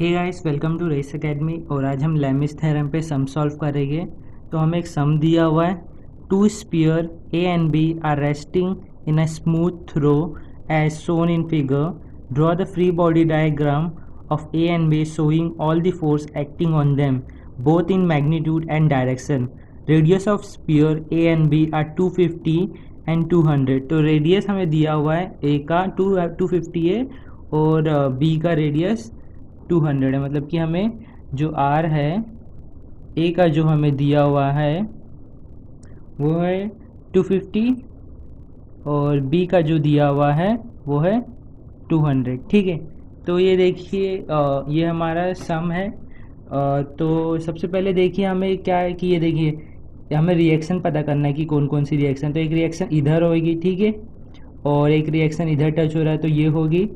Hey guys, welcome to race academy. और आज हम लेमिस थ्योरम पे सम सॉल्व करेंगे। तो हमें एक सम दिया हुआ है, two sphere A and B are resting in a smooth trough as shown in figure. Draw the free body diagram of A and B showing all the force acting on them both in magnitude and direction. Radius of sphere A and B are 250 and 200। तो radius हमें दिया हुआ है, ए का 250 है और B का radius 200 है। मतलब कि हमें जो आर है, ए का जो हमें दिया हुआ है वो है 250 और बी का जो दिया हुआ है वो है 200। ठीक है, तो ये देखिए ये हमारा सम है। तो सबसे पहले देखिए हमें क्या है कि ये देखिए हमें रिएक्शन पता करना है कि कौन कौन सी रिएक्शन। तो एक रिएक्शन इधर होगी, ठीक है, और एक रिएक्शन इधर टच हो रहा है तो ये होगी।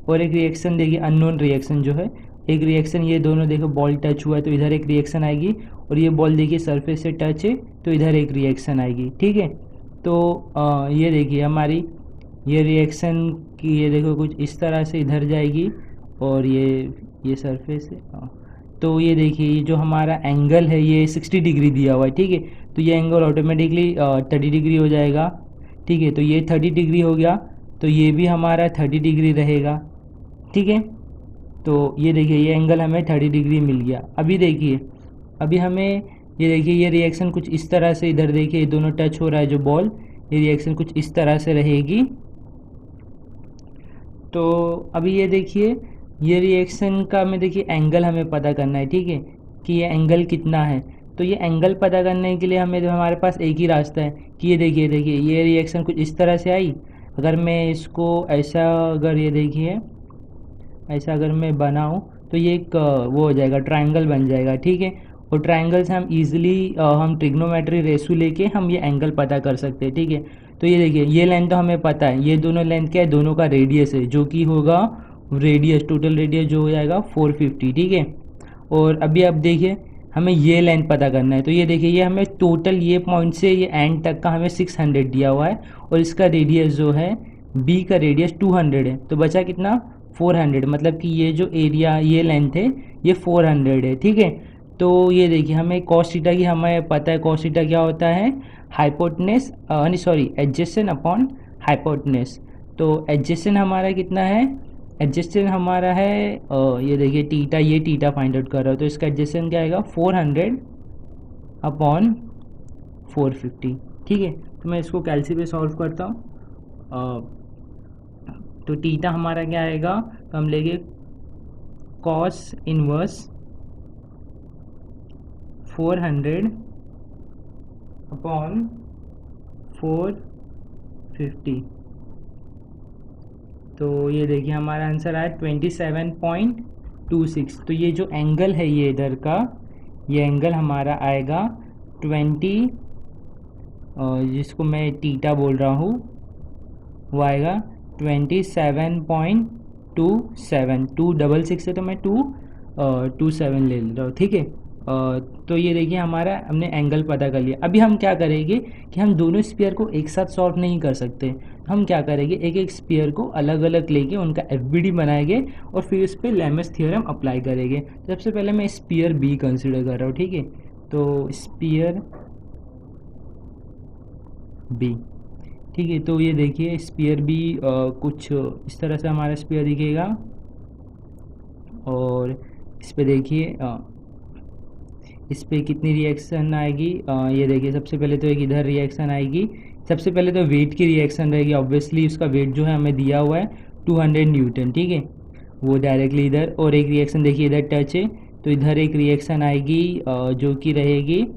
और एक रिएक्शन देखिए अननोन रिएक्शन जो है, एक रिएक्शन ये दोनों देखो बॉल टच हुआ है तो इधर एक रिएक्शन आएगी, और ये बॉल देखिए सरफेस से टच है तो इधर एक रिएक्शन आएगी। ठीक है, तो ये देखिए हमारी ये रिएक्शन की ये देखो कुछ इस तरह से इधर जाएगी और ये सरफेस है। तो ये देखिए ये जो हमारा एंगल है ये 60 डिग्री दिया हुआ है। ठीक है, तो ये एंगल ऑटोमेटिकली 30 डिग्री हो जाएगा। ठीक है, तो ये 30 डिग्री हो गया, तो ये भी हमारा 30 डिग्री रहेगा। ठीक है, तो ये देखिए ये एंगल हमें 30 डिग्री मिल गया। अभी देखिए अभी हमें ये देखिए ये रिएक्शन कुछ इस तरह से इधर देखिए दोनों टच हो रहा है जो बॉल, ये रिएक्शन कुछ इस तरह से रहेगी। तो अभी ये देखिए ये रिएक्शन का हमें देखिए एंगल हमें पता करना है। ठीक है, कि ये एंगल कितना है। तो ये एंगल पता करने के लिए हमें हमारे पास एक ही रास्ता है कि ये देखिए देखिए ये रिएक्शन कुछ इस तरह से आई। अगर मैं इसको ऐसा अगर ये देखिए ऐसा अगर मैं बनाऊँ तो ये एक वो हो जाएगा, ट्रायंगल बन जाएगा। ठीक है, और ट्रायंगल से हम इजीली हम ट्रिग्नोमेट्री रेशो लेके हम ये एंगल पता कर सकते हैं। ठीक है, तो ये देखिए ये लेंथ तो हमें पता है, ये दोनों लेंथ क्या है, दोनों का रेडियस है जो कि होगा रेडियस, टोटल रेडियस जो हो जाएगा 450। ठीक है, और अभी अब देखिए हमें ये लेंथ पता करना है। तो ये देखिए ये हमें टोटल ये पॉइंट से ये एंड तक का हमें 600 दिया हुआ है, और इसका रेडियस जो है बी का रेडियस 200 है। तो बचा कितना, 400। मतलब कि ये जो एरिया ये लेंथ है ये 400 है। ठीक है, तो ये देखिए हमें कॉस थीटा की हमें पता है, कॉस थीटा क्या होता है, हाइपोटेनस नहीं सॉरी एडजेसेंट अपॉन हाइपोटेनस। तो एडजेसेंट हमारा कितना है, एडजेसेंट हमारा है ये देखिए टीटा, ये टीटा फाइंड आउट कर रहा हो तो इसका एडजेसेंट क्या आएगा 400 अपॉन 450। ठीक है, तो मैं इसको कैलसी पे सॉल्व करता हूँ। तो टीटा हमारा क्या आएगा, तो हम लेंगे कॉस इनवर्स 400 अपॉन 450। तो ये देखिए हमारा आंसर आया 27.26। तो ये जो एंगल है ये इधर का, ये एंगल हमारा आएगा 20 जिसको मैं टीटा बोल रहा हूँ वो आएगा 27.27। 266 है तो मैं 227 ले रहा हूँ। ठीक है, तो ये देखिए हमारा हमने एंगल पता कर लिया। अभी हम क्या करेंगे कि हम दोनों स्फीयर को एक साथ सॉल्व नहीं कर सकते। हम क्या करेंगे, एक एक स्फीयर को अलग अलग लेके उनका एफबीडी बनाएंगे और फिर उस पर लेमस थ्योरम अप्लाई करेंगे। तो सबसे पहले मैं स्फीयर बी कंसिडर कर रहा हूँ। ठीक है, तो स्फीयर बी, ठीक है, तो ये देखिए स्फीयर भी कुछ इस तरह से हमारा स्फीयर दिखेगा। और इस पे देखिए इस पर कितनी रिएक्शन आएगी, ये देखिए सबसे पहले तो एक इधर रिएक्शन आएगी। सबसे पहले तो वेट की रिएक्शन रहेगी, ऑब्वियसली उसका वेट जो है हमें दिया हुआ है 200 न्यूटन। ठीक है, वो डायरेक्टली इधर, और एक रिएक्शन देखिए इधर टच है तो इधर एक रिएक्शन आएगी जो कि रहेगी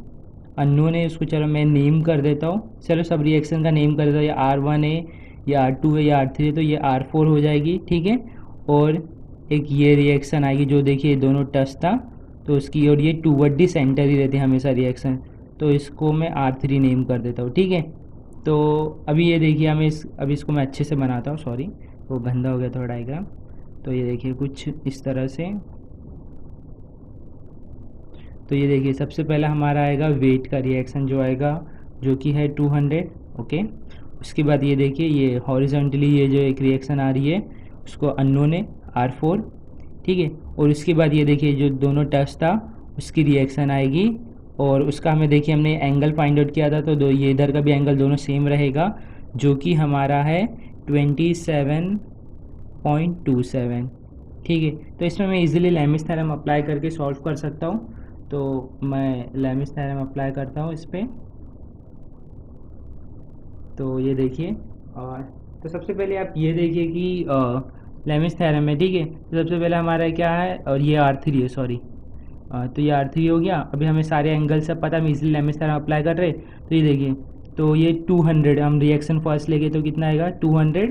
अननोन है, उसको चलो मैं नेम कर देता हूँ। चलो सब रिएक्शन का नेम कर देता हूँ, ये R1 है, ये R2 है, ये R3 है, तो ये R4 हो जाएगी। ठीक है, और एक ये रिएक्शन आएगी जो देखिए दोनों टच था तो उसकी, और ये टूवर्ड दी सेंटर ही रहती है हमेशा रिएक्शन, तो इसको मैं R3 नेम कर देता हूँ। ठीक है, तो अभी ये देखिए हमें अभी इसको मैं अच्छे से बनाता हूँ, सॉरी वो गंदा हो गया थोड़ा डायग्राम। तो ये देखिए कुछ इस तरह से। तो ये देखिए सबसे पहला हमारा आएगा वेट का रिएक्शन जो आएगा जो कि है 200। ओके, उसके बाद ये देखिए ये हॉरिजॉन्टली ये जो एक रिएक्शन आ रही है उसको अननोन है R4। ठीक है। और उसके बाद ये देखिए जो दोनों टच था उसकी रिएक्शन आएगी, और उसका हमें देखिए हमने एंगल फाइंड आउट किया था, तो ये इधर का भी एंगल दोनों सेम रहेगा, जो कि हमारा है 27.27। ठीक है। तो इसमें मैं इजीली लेमिस थ्योरम अप्लाई करके सॉल्व कर सकता हूँ। तो मैं लेमिस थ्योरम अप्लाई करता हूँ इस पर। तो ये देखिए, और तो सबसे पहले आप ये देखिए कि लेमिस थ्योरम है, ठीक है। तो सबसे पहले हमारा क्या है, और ये R3 है, सॉरी। तो ये R3 हो गया। अभी हमें सारे एंगल सब पता, हम इजीली लेमिस थ्योरम अप्लाई कर रहे। तो ये देखिए, तो ये 200, हम रिएक्शन फर्स्ट लेके तो कितना आएगा 200,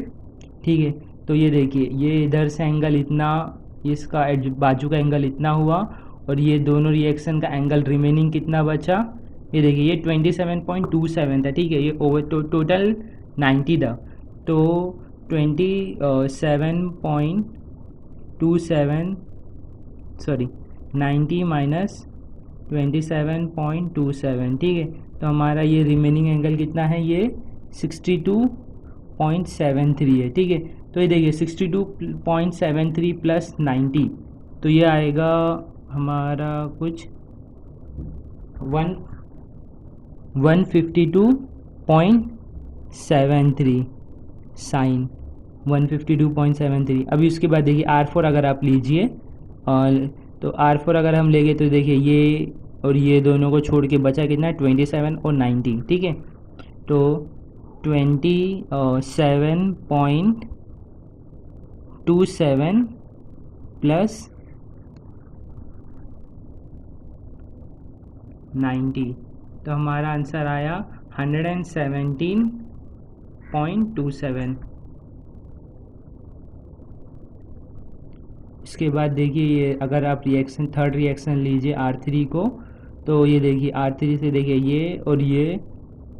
ठीक है। तो ये देखिए, ये इधर से एंगल इतना, इसका बाजू का एंगल इतना हुआ, और ये दोनों रिएक्शन का एंगल रिमेनिंग कितना बचा, ये देखिए ये 27.27 था, ठीक है। ये ओवर टोटल 90 था, तो 27.27, सॉरी 90 माइनस 27.27, ठीक है। तो हमारा ये रिमेनिंग एंगल कितना है, ये 62.73 है, ठीक है। तो ये देखिए 62.73 प्लस 90, तो ये आएगा हमारा कुछ 152.73 साइन 152.73। अभी उसके बाद देखिए R4 अगर आप लीजिए, और तो R4 अगर हम लेंगे तो देखिए ये और ये दोनों को छोड़ के बचा कितना 27 और 90, ठीक है। तो 27.27 प्लस 90, तो हमारा आंसर आया 117.27। इसके बाद देखिए ये अगर आप रिएक्शन थर्ड रिएक्शन लीजिए R3 को, तो ये देखिए R3 से देखिए ये और ये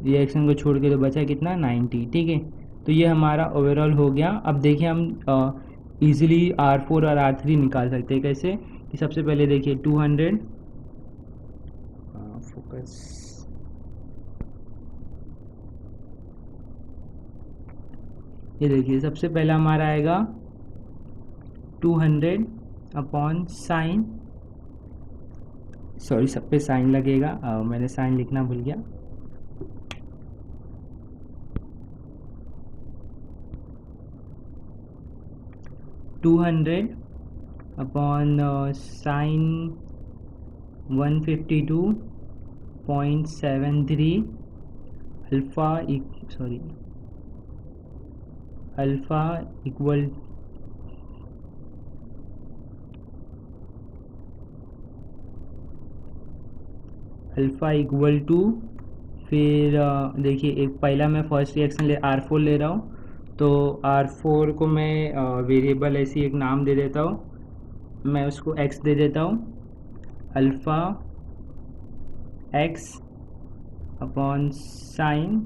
रिएक्शन को छोड़ के तो बचा कितना 90, ठीक है। तो ये हमारा ओवरऑल हो गया। अब देखिए हम इजीली R4 और R3 निकाल सकते हैं कैसे, कि सबसे पहले देखिए 200 फोकस, ये देखिए सबसे पहला हमारा आएगा 200 अपॉन साइन, सॉरी सब पे साइन लगेगा, मैंने साइन लिखना भूल गया। Two 200 upon sine 152.73 alpha alpha equal to, फिर देखिए एक पहला मैं फर्स्ट रिएक्शन R4 ले रहा हूँ, तो R4 को मैं वेरिएबल ऐसी एक नाम दे देता हूँ, मैं उसको x दे देता हूँ, अल्फ़ा x अपॉन साइन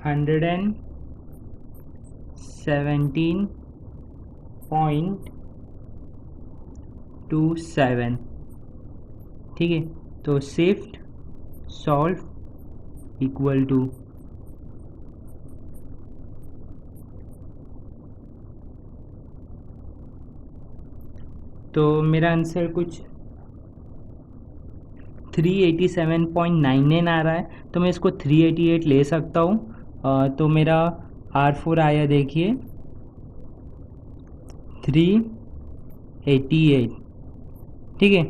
117.27, ठीक है। तो शिफ्ट सॉल्व इक्वल टू, तो मेरा आंसर कुछ 387.99 आ रहा है, तो मैं इसको 388 ले सकता हूँ। तो मेरा R4 आया देखिए 388, ठीक है।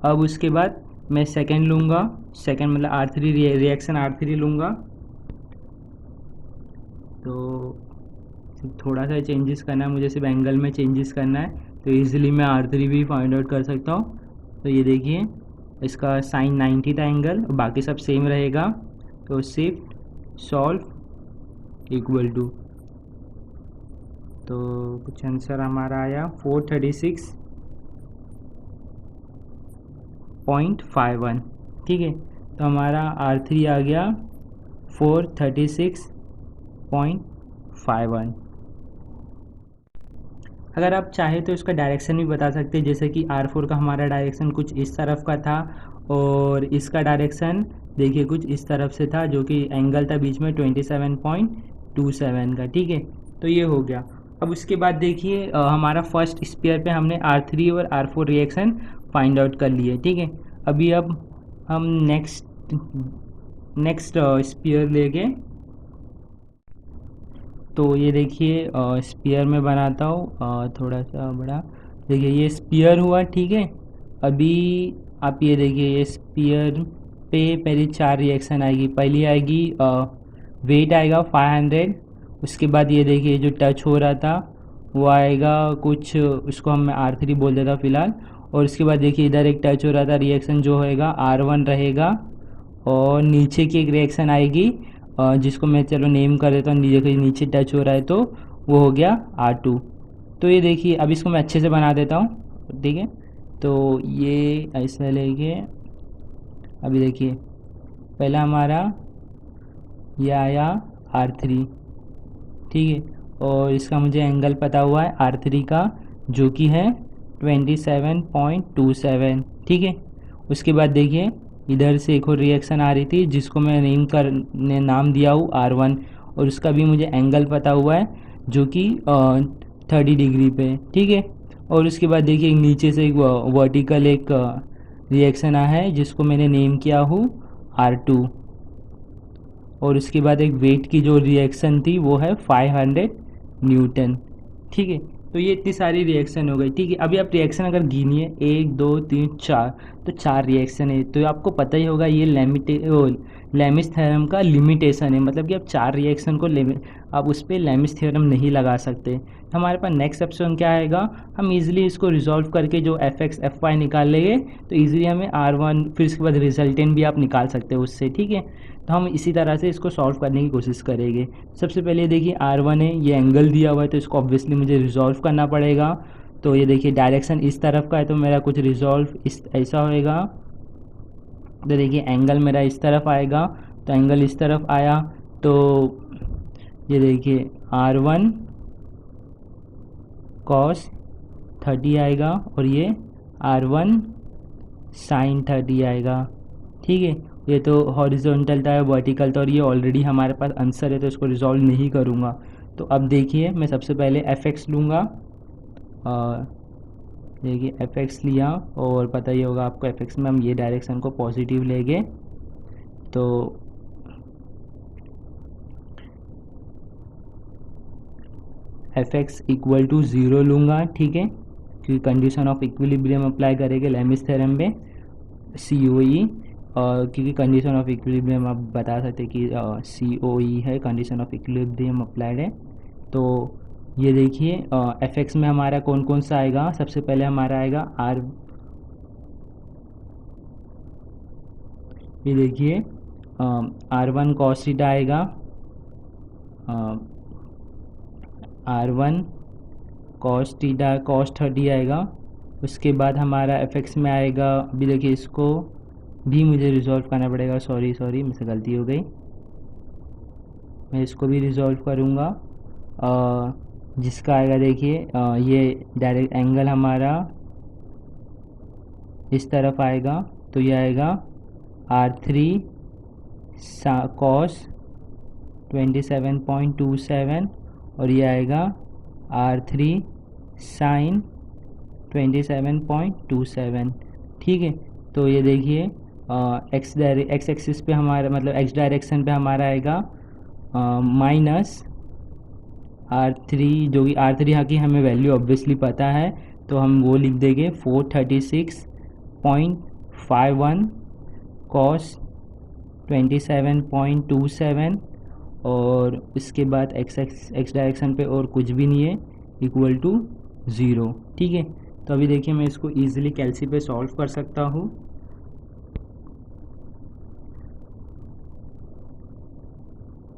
अब उसके बाद मैं सेकंड लूँगा, सेकंड मतलब R3 रिएक्शन R3 लूँगा, तो थोड़ा सा चेंजेस करना है मुझे, सिर्फ एंगल में चेंजेस करना है, तो इजीली मैं R3 भी फाइंड आउट कर सकता हूँ। तो ये देखिए इसका साइन 90 था एंगल, बाकी सब सेम रहेगा, तो शिफ्ट सॉल्व इक्वल टू, तो कुछ आंसर हमारा आया 436.51, ठीक है। तो हमारा R3 आ गया 436.51। अगर आप चाहें तो इसका डायरेक्शन भी बता सकते हैं, जैसे कि R4 का हमारा डायरेक्शन कुछ इस तरफ का था, और इसका डायरेक्शन देखिए कुछ इस तरफ से था, जो कि एंगल था बीच में 27.27 का, ठीक है। तो ये हो गया। अब उसके बाद देखिए हमारा फर्स्ट स्पेयर पे हमने R3 और R4 रिएक्शन फाइंड आउट कर लिए, ठीक है। अभी अब हम नेक्स्ट स्पेयर लेके, तो ये देखिए स्पेयर में बनाता हूँ थोड़ा सा बड़ा। देखिए ये स्पेयर हुआ, ठीक है। अभी आप ये देखिए ये स्पेयर पे पहले 4 रिएक्शन आएगी। पहली आएगी वेट आएगा 500, उसके बाद ये देखिए जो टच हो रहा था वो आएगा कुछ, उसको हम R3 बोल देता फ़िलहाल। और उसके बाद देखिए इधर एक टच हो रहा था, रिएक्शन जो होएगा R1 रहेगा। और नीचे की एक रिएक्शन आएगी जिसको मैं चलो नेम कर देता हूँ, देखिए नीचे टच हो रहा है तो वो हो गया R2। तो ये देखिए अब इसको मैं अच्छे से बना देता हूँ, ठीक है। तो ये ऐसा लेके अभी देखिए पहला हमारा ये आया R3, ठीक है। और इसका मुझे एंगल पता हुआ है R3 का, जो कि है 27.27, ठीक है। उसके बाद देखिए इधर से एक और रिएक्शन आ रही थी जिसको मैं नाम दिया हूँ R1, और उसका भी मुझे एंगल पता हुआ है जो कि 30 डिग्री पे, ठीक है। और उसके बाद देखिए नीचे से एक वर्टिकल एक रिएक्शन आया है जिसको मैंने नेम किया हूँ R2। और उसके बाद एक वेट की जो रिएक्शन थी वो है 500 न्यूटन, ठीक है। तो ये इतनी सारी रिएक्शन हो गई, ठीक है। अभी आप रिएक्शन अगर गिनिए 1 2 3 4, तो 4 रिएक्शन है। तो आपको पता ही होगा ये लेमिस थ्योरम का लिमिटेशन है, मतलब कि आप 4 रिएक्शन को आप उस पर लेमिस थ्योरम नहीं लगा सकते। तो हमारे पास नेक्स्ट ऑप्शन क्या आएगा, हम इजीली इसको रिजॉल्व करके जो Fx Fy निकाल लेंगे, तो इजीली हमें R1 फिर उसके बाद रिजल्टेंट भी आप निकाल सकते हो उससे, ठीक है। तो हम इसी तरह से इसको सॉल्व करने की कोशिश करेंगे। सबसे पहले देखिए R1 है, ये एंगल दिया हुआ है तो इसको ऑब्वियसली मुझे रिजॉल्व करना पड़ेगा। तो ये देखिए डायरेक्शन इस तरफ का है तो मेरा कुछ रिजॉल्व इस ऐसा होएगा। तो देखिए एंगल मेरा इस तरफ आएगा, तो एंगल इस तरफ आया तो ये देखिए R1 cos 30 आएगा और ये R1 sin 30 आएगा, ठीक है। ये तो हॉरिजॉन्टल था, वर्टिकल था, और ये ऑलरेडी हमारे पास आंसर है तो इसको रिजॉल्व नहीं करूँगा। तो अब देखिए मैं सबसे पहले Fx लूँगा, देखिए Fx लिया, और पता ही होगा आपको Fx में हम ये डायरेक्शन को पॉजिटिव लेंगे तो Fx इक्वल टू 0 लूँगा, ठीक है, क्योंकि कंडीशन ऑफ इक्विलिब्रियम अप्लाई करेंगे लेमिस थ्योरम में COE, क्योंकि कंडीशन ऑफ इक्विलिब्रियम आप बता सकते कि COE है, कंडीशन ऑफ इक्विलिब्रियम अप्लाइड है। तो ये देखिए Fx में हमारा कौन कौन सा आएगा, सबसे पहले हमारा आएगा ये देखिए R1 cos थीटा आएगा, R1 cos थीटा cos 30 आएगा। उसके बाद हमारा Fx में आएगा, अभी देखिए इसको भी मुझे रिजॉल्व करना पड़ेगा, सॉरी मुझसे गलती हो गई, मैं इसको भी रिजॉल्व करूँगा। जिसका आएगा देखिए ये डायरेक्ट एंगल हमारा इस तरफ आएगा, तो ये आएगा R3 cos 27.27 और ये आएगा R3 sin 27.27, ठीक है। तो ये देखिए एक्स एक्सिस पे हमारा मतलब एक्स डायरेक्शन पे हमारा आएगा माइनस R3, जो कि R3 यहाँ की हमें वैल्यू ऑब्वियसली पता है तो हम वो लिख देंगे 436.51 cos 27.27, और इसके बाद एक्स डायरेक्शन पे और कुछ भी नहीं है, इक्वल टू 0, ठीक है। तो अभी देखिए मैं इसको ईजिली कैल्सी पे सॉल्व कर सकता हूँ।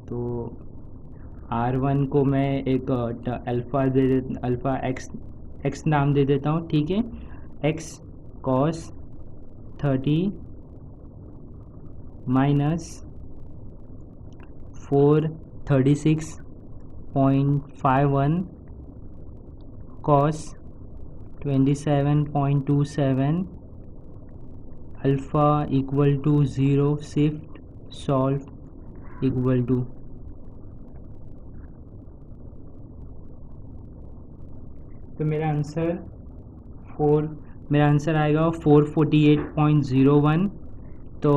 तो R1 को मैं एक अल्फ़ा एक्स नाम दे देता हूँ, ठीक है। x cos 30 minus 436.51 cos 27.27 alpha equal to 0, shift solve equal to तो मेरा आंसर आएगा 448.01। तो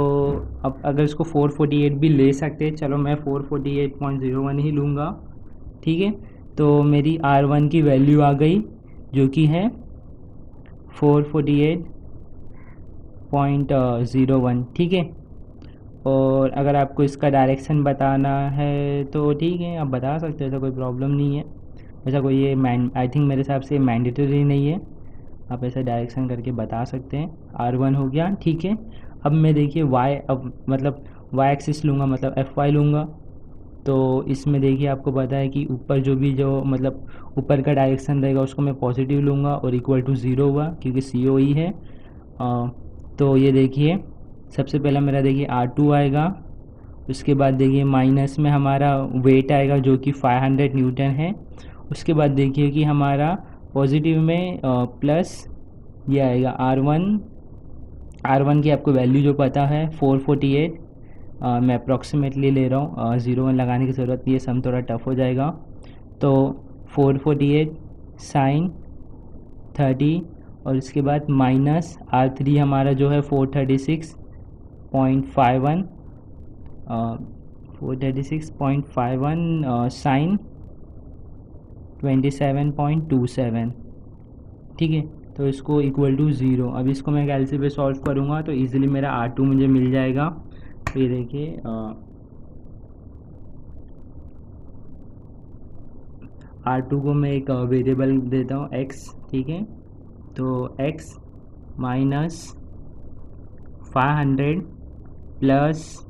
अब अगर इसको 448 भी ले सकते हैं, चलो मैं 448.01 ही लूँगा, ठीक है। तो मेरी R1 की वैल्यू आ गई जो कि है 448.01, ठीक है। और अगर आपको इसका डायरेक्शन बताना है तो ठीक है, आप बता सकते हो, ऐसा कोई प्रॉब्लम नहीं है। ऐसा कोई ये आई थिंक मेरे हिसाब से मैंडेटरी नहीं है, आप ऐसा डायरेक्शन करके बता सकते हैं। R1 हो गया, ठीक है। अब मैं देखिए अब मतलब वाई एक्सिस लूँगा, मतलब FY लूँगा। तो इसमें देखिए आपको पता है कि ऊपर जो मतलब ऊपर का डायरेक्शन रहेगा उसको मैं पॉजिटिव लूँगा और इक्वल टू 0 हुआ क्योंकि COE है। तो ये देखिए सबसे पहला मेरा देखिए R2 आएगा, उसके बाद देखिए माइनस में हमारा वेट आएगा जो कि 500 न्यूटन है। उसके बाद देखिए कि हमारा पॉजिटिव में प्लस ये आएगा R1 की आपको वैल्यू जो पता है 448, मैं अप्रॉक्सीमेटली ले रहा हूँ, 0 लगाने की ज़रूरत नहीं है, सम थोड़ा टफ हो जाएगा। तो 448 साइन 30 और इसके बाद माइनस R3 हमारा जो है 436.51 साइन 27.27, ठीक है। तो इसको इक्वल टू 0, अब इसको मैं कैलसी पे सॉल्व करूँगा तो इजीली मेरा R2 मुझे मिल जाएगा। तो ये देखिए R2 को मैं एक वेरिएबल देता हूँ x, ठीक है। तो x minus 500 plus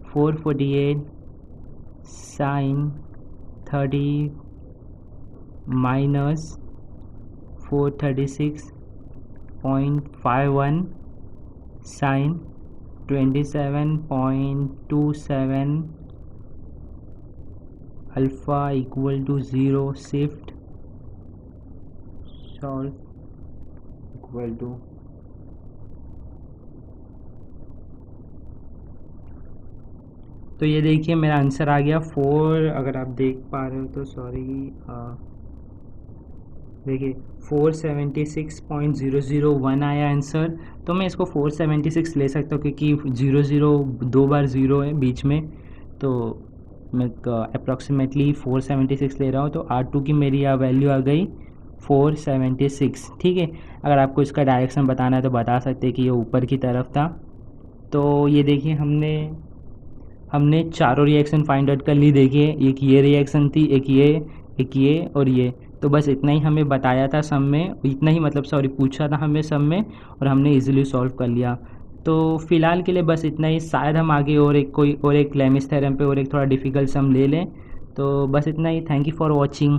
448 sine 30 minus 436.51 sine 27.27 alpha equal to 0 shift solve equal to. तो ये देखिए मेरा आंसर आ गया 4, अगर आप देख पा रहे हो तो सॉरी, देखिए 476.001 आया आंसर। तो मैं इसको 476 ले सकता हूँ क्योंकि 00 दो बार 0 है बीच में, तो मैं अप्रॉक्सीमेटली 476 ले रहा हूँ। तो R2 की मेरी वैल्यू आ गई 476, ठीक है। अगर आपको इसका डायरेक्शन बताना है तो बता सकते हैं कि ये ऊपर की तरफ था। तो ये देखिए हमने चारों रिएक्शन फाइंड आउट कर ली। देखिए एक ये रिएक्शन थी, एक ये और ये। तो बस इतना ही हमें बताया था सम में, इतना ही मतलब सॉरी पूछा था हमें सम में, और हमने इजीली सॉल्व कर लिया। तो फ़िलहाल के लिए बस इतना ही, शायद हम आगे और एक लेमिस थ्योरम पे और एक थोड़ा डिफ़िकल्ट सम ले लें। तो बस इतना ही, थैंक यू फॉर वॉचिंग।